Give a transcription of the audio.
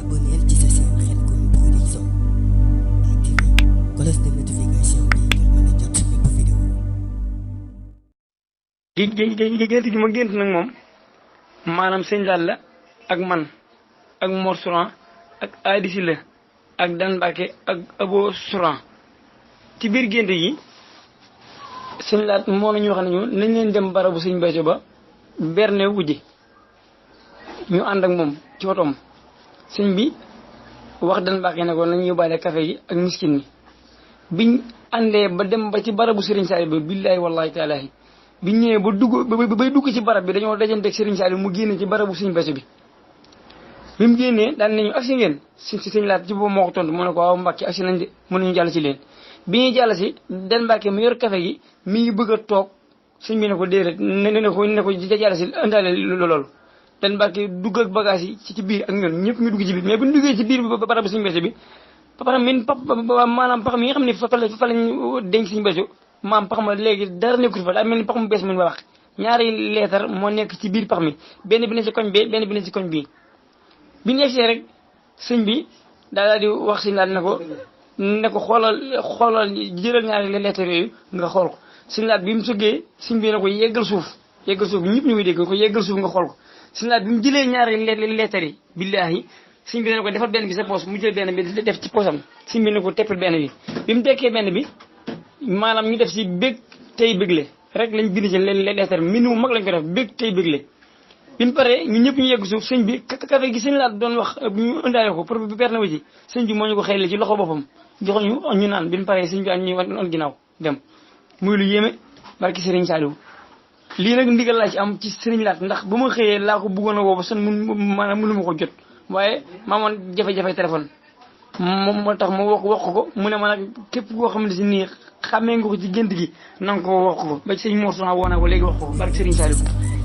abonneel ci sa chaîne Khelcom Production activé cloche de notification bi ngir mën a jot bépp vidéo. gént gi ma gént nag moom maanaam sëñ Lalla ak man ak Mor Souran ak Adi Silla ak Dan Mbacke ak Abo Souran ci biir gént yi sëñ Laat moo nañu wax nañu nañ leen dem barabu sëñ Béthio ba berne wujji ñu ànd ak moom ci wotoom sëñ bi wax Dan Mbacke ne ko nañ yóbbaale café gi ak miskin ni biñ àndee ba dem ba ci barabu Serigne Saliou ba billahi wallahi taalahi biñ ñëwee ba bay dugg ci barab bi dañoo dajanteeg Serigne Saliou mu génne ci barabu sëñ Béthio bi bi mu génnee daan nañu agsi ngeen si sëñ Laat ci boobu moo ko tontu mu ne ko waaw Mbacke agsi nañ de mënuñu jàll ci leen bi ñuy jàll si Dan Mbacke mu yor café gi mi ngi bëgg a toog sëñ bi ne ko déedéet ne ko jàll si indaale loolu Dan Mbacke dugg ak bagage yi ci biir ak ñoom ñëpp ñu dugg ci biir mais bu ñu duggee ci biir barabu sëñ Béthio bi maanaam pax mi nga xam ne fa lañ denc sëñ Béthio maam pax ma léegi dara nekkul fa daa mel ni pax mu bees mun ba wax ñaari leetar moo nekk ci biir pax mi benn bi ne ci koñ bee benn bi ne ci koñ bii bi ñu egsee rek sëñ bi daal di wax sëñ Laat ne ko xoolal jëlal ñaari leetar yooyu nga xool ko sëñ Laat bi mu sëggee sëñ bi ne ko yeggal suuf ñëpp ñu ngi dégg ko yeggal suuf nga xool ko sëñ Laat bi mu jëlee ñaari leetar yi billaahi sëñ bi ne ko defal benn bi sa poos mu jël benn bi def ci poosam sëñ bi ne ko teppal benn bi mu tekkee benn bi maanaam ñu def si bég tey bégle rek lañ bind ci leetar mi nu mag lañ ko def bég tey bégle bi mu paree ñu ñëpp ñu yegg suuf sëñ bi café gi sëñ Laat doon wax ñu indaale ko pour berne wu ci sëñ bi moo ñu ko xëyle ci loxo boppam jox ñu naan bi mu paree sëñ bi ñu wan ginnaaw dem muy lu yéeme barki Serigne Saliou lii nag ndigal laa ci am ci Serigne Laat ndax bu ma xëyee laa ko bëggoon a woo ba son maanaam mënu ma ko jot waaye maamoon jafe-jafe téléphone moom moo tax ma wax ko mu ne ma nag képp koo xam ne si nii xamee nga ko ci gént gi na nga ko wax ko ba ci sëñ Mor Souran woo naa ko léegi wax ko barki Serigne Saliou